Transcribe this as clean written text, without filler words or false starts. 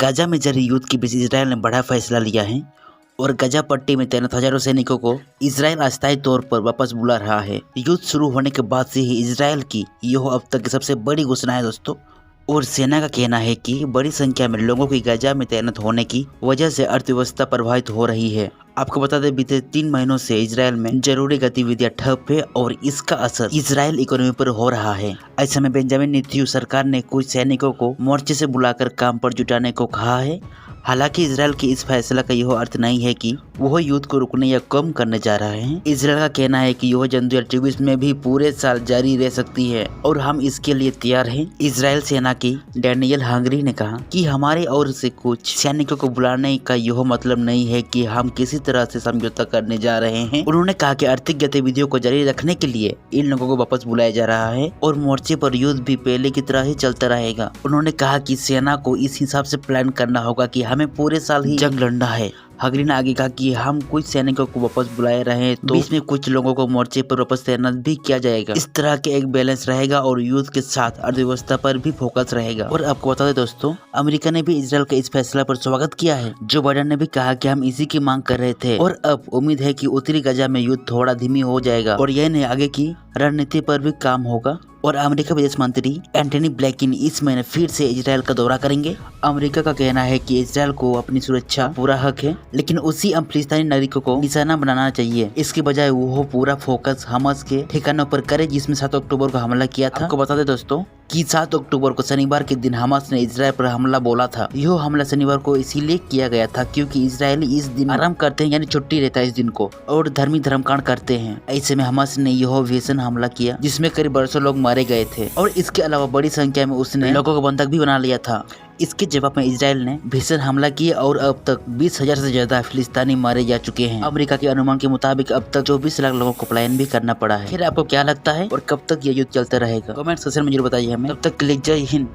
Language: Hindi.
गाजा में जारी युद्ध के बीच इसराइल ने बड़ा फैसला लिया है और गाजा पट्टी में तैनात हजारों सैनिकों को इसराइल अस्थायी तौर पर वापस बुला रहा है। युद्ध शुरू होने के बाद से ही इसराइल की यह अब तक की सबसे बड़ी घोषणा है दोस्तों। और सेना का कहना है कि बड़ी संख्या में लोगों की गाजा में तैनात होने की वजह से अर्थव्यवस्था प्रभावित हो रही है। आपको बता दें, बीते 3 महीनों से इसराइल में जरूरी गतिविधियां ठप है और इसका असर इसराइल इकोनॉमी पर हो रहा है। ऐसे में बेंजामिन नेतन्याहू सरकार ने कुछ सैनिकों को मोर्चे से बुलाकर काम पर जुटाने को कहा है। हालांकि इसराइल की इस फैसला का यह अर्थ नहीं है कि वह युद्ध को रुकने या कम करने जा रहा है। इसराइल का कहना है कि यह जन 2024 में भी पूरे साल जारी रह सकती है और हम इसके लिए तैयार हैं। इसराइल सेना की डैनियल हंगरी ने कहा कि हमारे ओर से कुछ सैनिकों को बुलाने का यह मतलब नहीं है कि हम किसी तरह से समझौता करने जा रहे हैं। उन्होंने कहा कि आर्थिक गतिविधियों को जारी रखने के लिए इन लोगों को वापस बुलाया जा रहा है और मोर्चे पर युद्ध भी पहले की तरह ही चलता रहेगा। उन्होंने कहा कि सेना को इस हिसाब से प्लान करना होगा कि हमें पूरे साल ही जंग लड़ना है। हंगरी ने आगे कहा कि हम कुछ सैनिकों को वापस बुलाए रहे हैं तो इसमें कुछ लोगों को मोर्चे पर वापस तैनात भी किया जाएगा। इस तरह के एक बैलेंस रहेगा और युद्ध के साथ अर्थव्यवस्था पर भी फोकस रहेगा। और आपको बता दें दोस्तों, अमेरिका ने भी इसराइल के इस फैसला पर स्वागत किया है। जो बाइडेन ने भी कहा कि हम इसी की मांग कर रहे थे और अब उम्मीद है कि उत्तरी गाजा में युद्ध थोड़ा धीमी हो जाएगा और यह नहीं आगे की रणनीति पर भी काम होगा। और अमेरिका विदेश मंत्री एंटनी ब्लिंकन इस महीने फिर से इसराइल का दौरा करेंगे। अमेरिका का कहना है कि इसराइल को अपनी सुरक्षा पूरा हक है, लेकिन उसी फिलिस्तीनी नागरिकों को निशाना बनाना चाहिए। इसके बजाय वो पूरा फोकस हमास के ठिकानों पर करे जिसमें 7 अक्टूबर को हमला किया था। आपको बता दें दोस्तों कि 7 अक्टूबर को शनिवार के दिन हमास ने इसराइल पर हमला बोला था। यह हमला शनिवार को इसीलिए किया गया था क्योंकि इसराइली इस दिन आराम करते हैं, यानी छुट्टी रहता है इस दिन को, और धर्मी धर्मकांड करते हैं। ऐसे में हमास ने यह भीषण हमला किया जिसमें करीब 150 लोग मारे गए थे और इसके अलावा बड़ी संख्या में उसने लोगों को बंधक भी बना लिया था। इसके जवाब में इसराइल ने भीषण हमला किया और अब तक 20,000 से ज्यादा फिलिस्तीनी मारे जा चुके हैं। अमेरिका के अनुमान के मुताबिक अब तक 24 लाख लोगों को पलायन भी करना पड़ा है। फिर आपको क्या लगता है और कब तक ये युद्ध चलता रहेगा? कमेंट सेक्शन में जरूर बताइए हमें। तब तक के लिए जय हिंद।